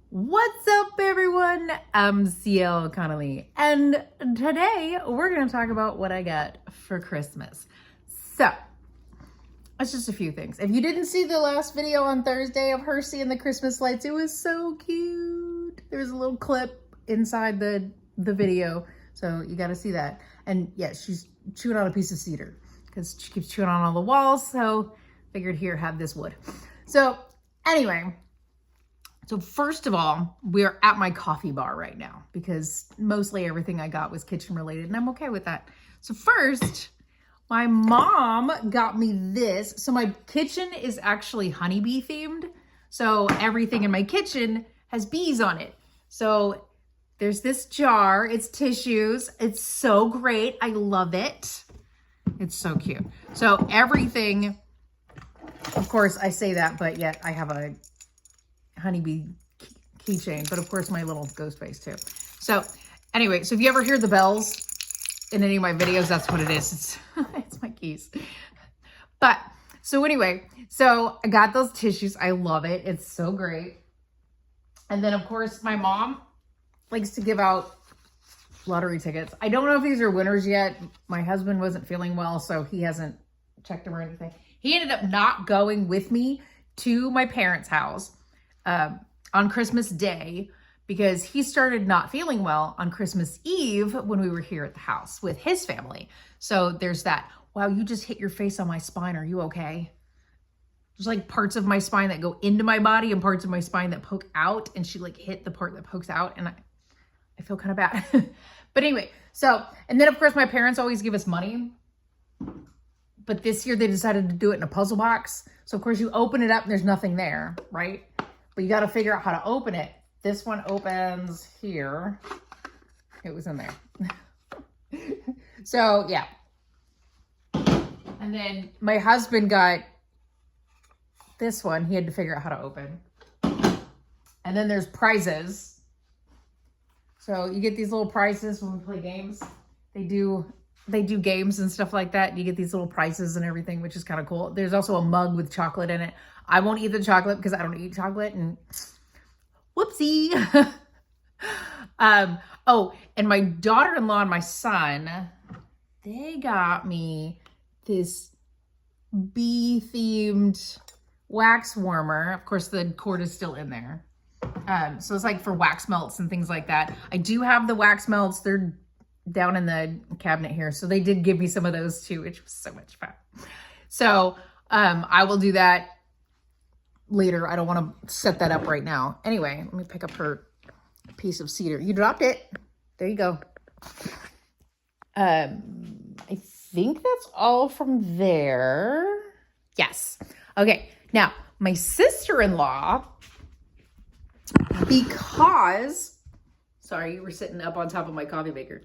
What's up, everyone? I'm CL Connolly, and today we're going to talk about what I got for Christmas. So, it's just a few things. If you didn't see the last video on Thursday of her seeing the Christmas lights, it was so cute. There's a little clip inside the video, so you got to see that. And yeah, she's chewing on a piece of cedar because she keeps chewing on all the walls, so figured here, have this wood. So, anyway. So first of all, we're at my coffee bar right now because mostly everything I got was kitchen related and I'm okay with that. So first, my mom got me this. So my kitchen is actually honeybee themed. So everything in my kitchen has bees on it. So there's this jar, it's tissues. It's so great. I love it. It's so cute. So everything, of course I say that, but yet I have a honeybee keychain, but of course my little ghost face too. So anyway, so if you ever hear the bells in any of my videos, that's what it is. It's my keys. But so anyway, so I got those tissues. I love it. It's so great. And then of course my mom likes to give out lottery tickets. I don't know if these are winners yet. My husband wasn't feeling well, so he hasn't checked them or anything. He ended up not going with me to my parents' house on Christmas Day because he started not feeling well on Christmas Eve when we were here at the house with his family. So there's that. Wow, you just hit your face on my spine. Are you okay? There's like parts of my spine that go into my body and parts of my spine that poke out, and she like hit the part that pokes out, and I feel kind of bad. But anyway, so, and then of course my parents always give us money, but this year they decided to do it in a puzzle box. So of course you open it up and there's nothing there, right? But you got to figure out how to open it. This one opens here. It was in there. So yeah. And then my husband got this one. He had to figure out how to open. And then there's prizes. So you get these little prizes when we play games. They do games and stuff like that. You get these little prizes and everything, which is kind of cool. There's also a mug with chocolate in it. I won't eat the chocolate because I don't eat chocolate, and whoopsie. Oh, and my daughter-in-law and my son, they got me this bee-themed wax warmer. Of course, the cord is still in there. So it's like for wax melts and things like that. I do have the wax melts. They're down in the cabinet here. So they did give me some of those too, which was so much fun. So I will do that later. I don't want to set that up right now. Anyway, let me pick up her piece of cedar. You dropped it. There you go. I think that's all from there. Yes. Okay. Now, my sister-in-law, because, sorry, you were sitting up on top of my coffee maker.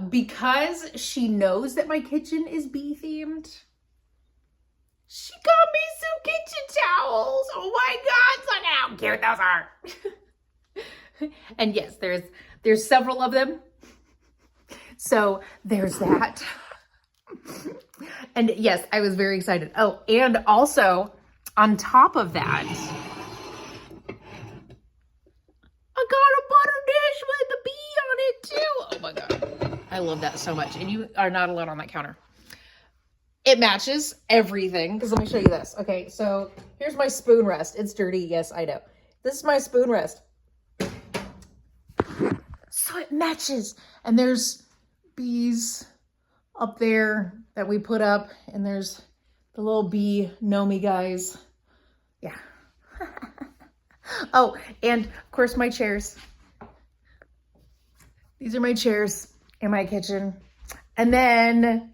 Because she knows that my kitchen is bee themed, she got me some kitchen towels. Oh my God, look at how cute those are. And yes, there's several of them. So there's that. And yes, I was very excited. Oh, and also on top of that, I got a butter dish with a bee on it too. Oh my God. I love that so much. And you are not alone on that counter. It matches everything. Because let me show you this. Okay, so here's my spoon rest. It's dirty. Yes, I know. This is my spoon rest. So it matches. And there's bees up there that we put up. And there's the little bee Nomi guys. Yeah. Oh, and of course my chairs. These are my chairs in my kitchen. And then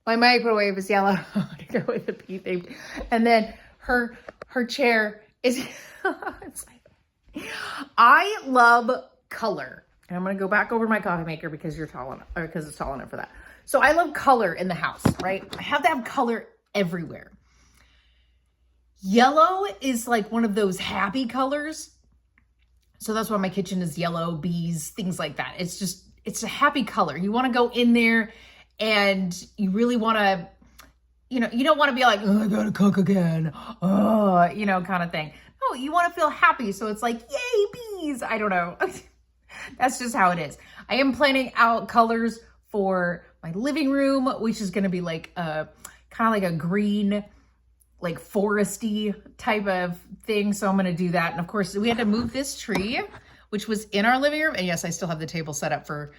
my microwave is yellow to go with the pea theme. And then her chair is, it's like, I love color. And I'm going to go back over my coffee maker because you're tall enough, or because it's tall enough for that. So I love color in the house, right? I have to have color everywhere. Yellow is like one of those happy colors. So that's why my kitchen is yellow, bees, things like that. It's just, it's a happy color. You want to go in there and you really want to, you know, you don't want to be like, oh, I gotta cook again. Oh, you know, kind of thing. know, you want to feel happy. So it's like, yay, bees. I don't know. That's just how it is. I am planning out colors for my living room, which is going to be like a kind of like a green, like foresty type of thing. So I'm going to do that. And of course we had to move this tree, which was in our living room. And yes, I still have the table set up for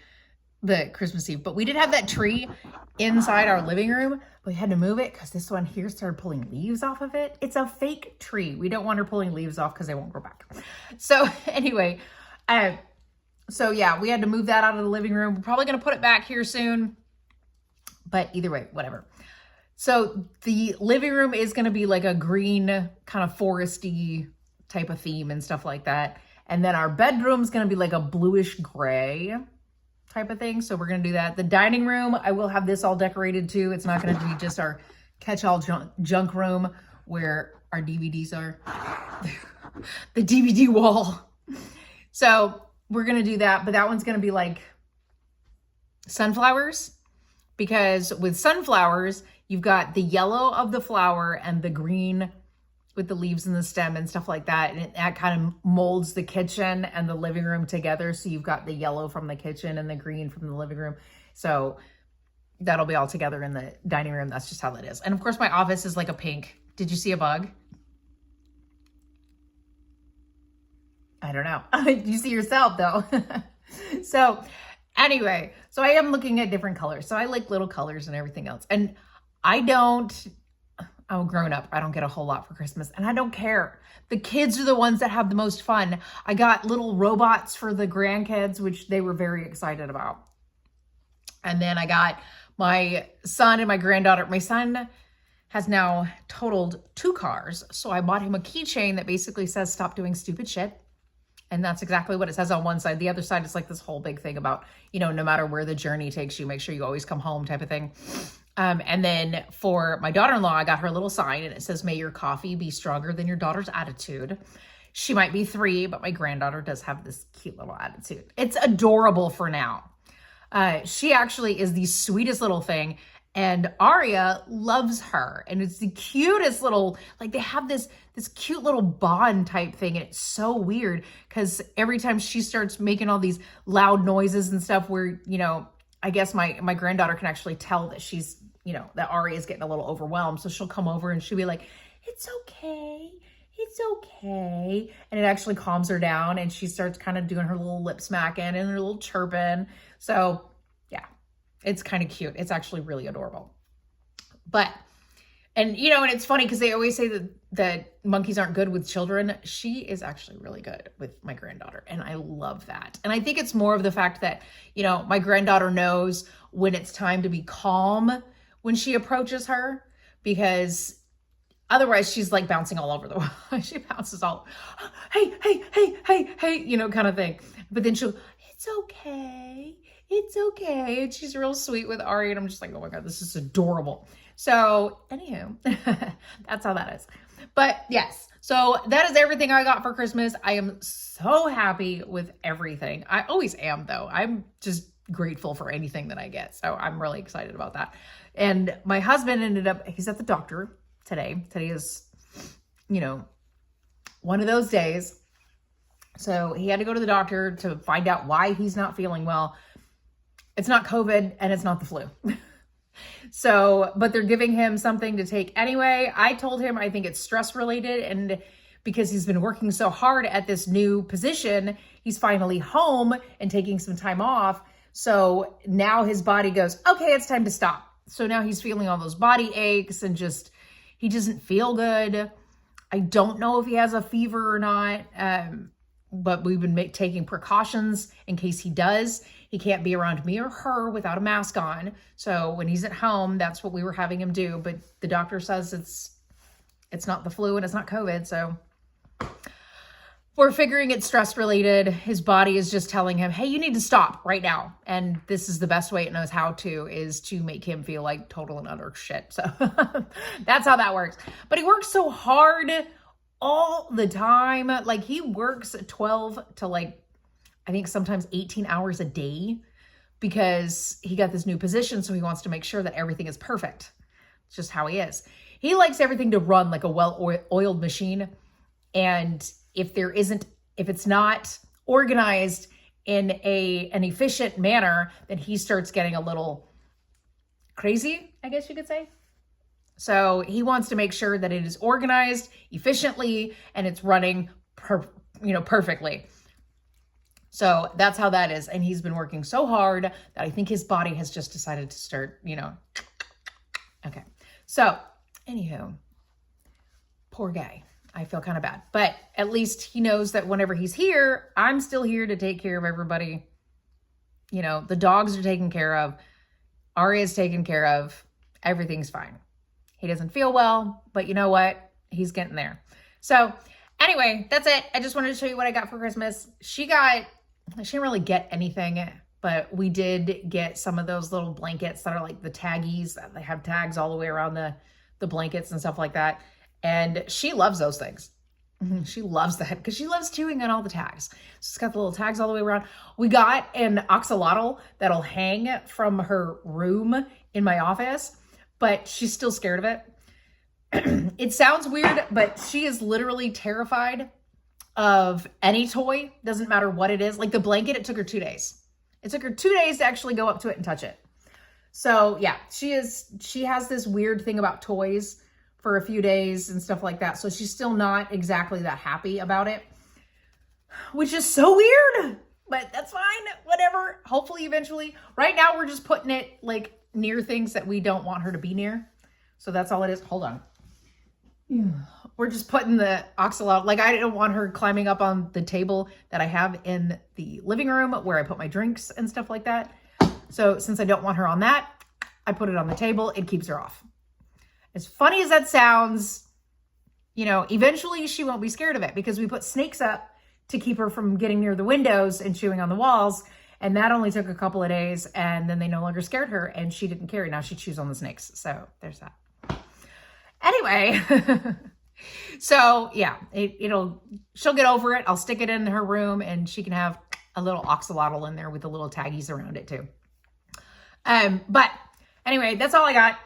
the Christmas Eve, but we did have that tree inside our living room. We had to move it because this one here started pulling leaves off of it. It's a fake tree. We don't want her pulling leaves off because they won't grow back. So anyway, so yeah, we had to move that out of the living room. We're probably going to put it back here soon, but either way, whatever. So the living room is going to be like a green kind of foresty type of theme and stuff like that. And then our bedroom is going to be like a bluish gray type of thing. So we're going to do that. The dining room, I will have this all decorated too. It's not going to be just our catch-all junk room where our DVDs are. The DVD wall. So we're going to do that, but that one's going to be like sunflowers, because with sunflowers, you've got the yellow of the flower and the green with the leaves and the stem and stuff like that. And that kind of molds the kitchen and the living room together. So you've got the yellow from the kitchen and the green from the living room. So that'll be all together in the dining room. That's just how that is. And of course my office is like a pink. Did you see a bug? I don't know. You see yourself though. So anyway, so I am looking at different colors. So I like little colors and everything else. And I'm grown up. I don't get a whole lot for Christmas and I don't care. The kids are the ones that have the most fun. I got little robots for the grandkids, which they were very excited about. And then I got my son and my granddaughter. My son has now totaled 2 cars. So I bought him a keychain that basically says, stop doing stupid shit. And that's exactly what it says on one side. The other side is like this whole big thing about, you know, no matter where the journey takes you, make sure you always come home type of thing. And then for my daughter-in-law, I got her a little sign and it says, may your coffee be stronger than your daughter's attitude. She might be 3, but my granddaughter does have this cute little attitude. It's adorable for now. She actually is the sweetest little thing. And Aria loves her. And it's the cutest little, like they have this cute little bond type thing. And it's so weird because every time she starts making all these loud noises and stuff where, you know, I guess my granddaughter can actually tell that she's, you know, that Aria is getting a little overwhelmed. So she'll come over and she'll be like, it's okay. It's okay. And it actually calms her down and she starts kind of doing her little lip smacking and her little chirping. So yeah, it's kind of cute. It's actually really adorable. But, and you know, and it's funny because they always say that monkeys aren't good with children. She is actually really good with my granddaughter. And I love that. And I think it's more of the fact that, you know, my granddaughter knows when it's time to be calm when she approaches her, because otherwise she's like bouncing all over the wall. She bounces all, hey, you know, kind of thing. But then she'll, it's okay. It's okay. And she's real sweet with Ari. And I'm just like, oh my God, this is adorable. So anywho, that's how that is. But yes, so that is everything I got for Christmas. I am so happy with everything. I always am though. I'm just grateful for anything that I get. So I'm really excited about that. And my husband ended up, he's at the doctor today. Today is, you know, one of those days. So he had to go to the doctor to find out why he's not feeling well. It's not COVID and it's not the flu. So, but they're giving him something to take anyway. I told him I think it's stress related, and because he's been working so hard at this new position, he's finally home and taking some time off. So now his body goes, okay, it's time to stop. So now he's feeling all those body aches and just, he doesn't feel good. I don't know if he has a fever or not, but we've been taking precautions in case he does. He can't be around me or her without a mask on. So when he's at home, that's what we were having him do. But the doctor says it's not the flu and it's not COVID. So we're figuring it's stress related. His body is just telling him, hey, you need to stop right now. And this is the best way it knows how to, is to make him feel like total and utter shit. So that's how that works. But he works so hard all the time. Like he works 12 to like, I think sometimes 18 hours a day, because he got this new position. So he wants to make sure that everything is perfect. It's just how he is. He likes everything to run like a well-oiled machine. And if it's not organized in an efficient manner, then he starts getting a little crazy, I guess you could say. So he wants to make sure that it is organized efficiently and it's running perfectly. So that's how that is. And he's been working so hard that I think his body has just decided to start, Okay. So anywho, poor guy. I feel kind of bad, but at least he knows that whenever he's here, I'm still here to take care of everybody. The dogs are taken care of. Aria's taken care of. Everything's fine. He doesn't feel well, but you know what? He's getting there. So anyway, that's it. I just wanted to show you what I got for Christmas. She didn't really get anything, but we did get some of those little blankets that are like the taggies. They have tags all the way around the blankets and stuff like that. And she loves those things. She loves that because she loves chewing on all the tags. She's got the little tags all the way around. We got an axolotl that'll hang from her room in my office, but she's still scared of it. It sounds weird, but she is literally terrified of any toy. Doesn't matter what it is. Like the blanket, it took her 2 days. It took her 2 days to actually go up to it and touch it. So yeah, she has this weird thing about toys for a few days and stuff like that. So she's still not exactly that happy about it, which is so weird, but that's fine. Whatever. Hopefully eventually. Right now we're just putting it like near things that we don't want her to be near. So that's all it is. Hold on. We're just putting the axolotl, like I don't want her climbing up on the table that I have in the living room where I put my drinks and stuff like that. So since I don't want her on that, I put it on the table. It keeps her off. As funny as that sounds, eventually she won't be scared of it because we put snakes up to keep her from getting near the windows and chewing on the walls. And that only took a couple of days, and then they no longer scared her and she didn't care. Now she chews on the snakes. So there's that. Anyway, so yeah, she'll get over it. I'll stick it in her room and she can have a little axolotl in there with the little taggies around it too. But anyway, that's all I got.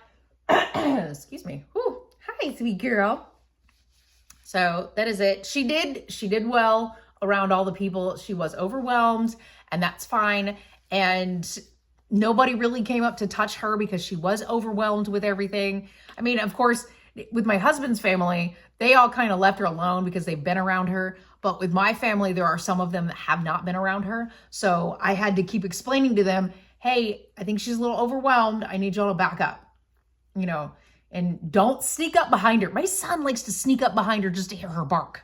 Excuse me. Whew. Hi, sweet girl. So that is it. She did well around all the people. She was overwhelmed, and that's fine. And nobody really came up to touch her because she was overwhelmed with everything. I mean, of course, with my husband's family, they all kind of left her alone because they've been around her. But with my family, there are some of them that have not been around her. So I had to keep explaining to them, hey, I think she's a little overwhelmed. I need y'all to back up. And don't sneak up behind her. My son likes to sneak up behind her just to hear her bark.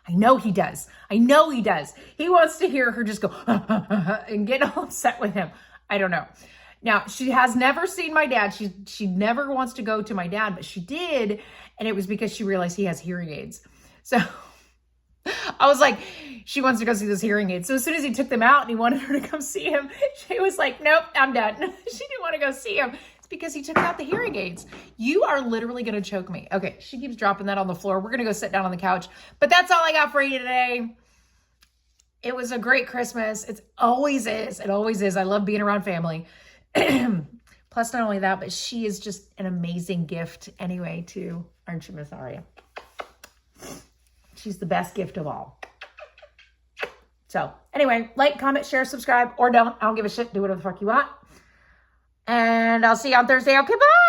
I know he does. He wants to hear her just go and get all upset with him. I don't know. Now, she has never seen my dad. She never wants to go to my dad, but she did. And it was because she realized he has hearing aids. So I was like, she wants to go see those hearing aids. So as soon as he took them out and he wanted her to come see him, she was like, nope, I'm done. She didn't want to go see him. Because he took out the hearing aids. You are literally going to choke me. Okay, she keeps dropping that on the floor. We're going to go sit down on the couch. But that's all I got for you today. It was a great Christmas. It always is. It always is. I love being around family. Plus, not only that, but she is just an amazing gift anyway, too. Aren't you, Miss Aria? She's the best gift of all. So, anyway, like, comment, share, subscribe, or don't. I don't give a shit. Do whatever the fuck you want. And I'll see you on Thursday. Okay, bye.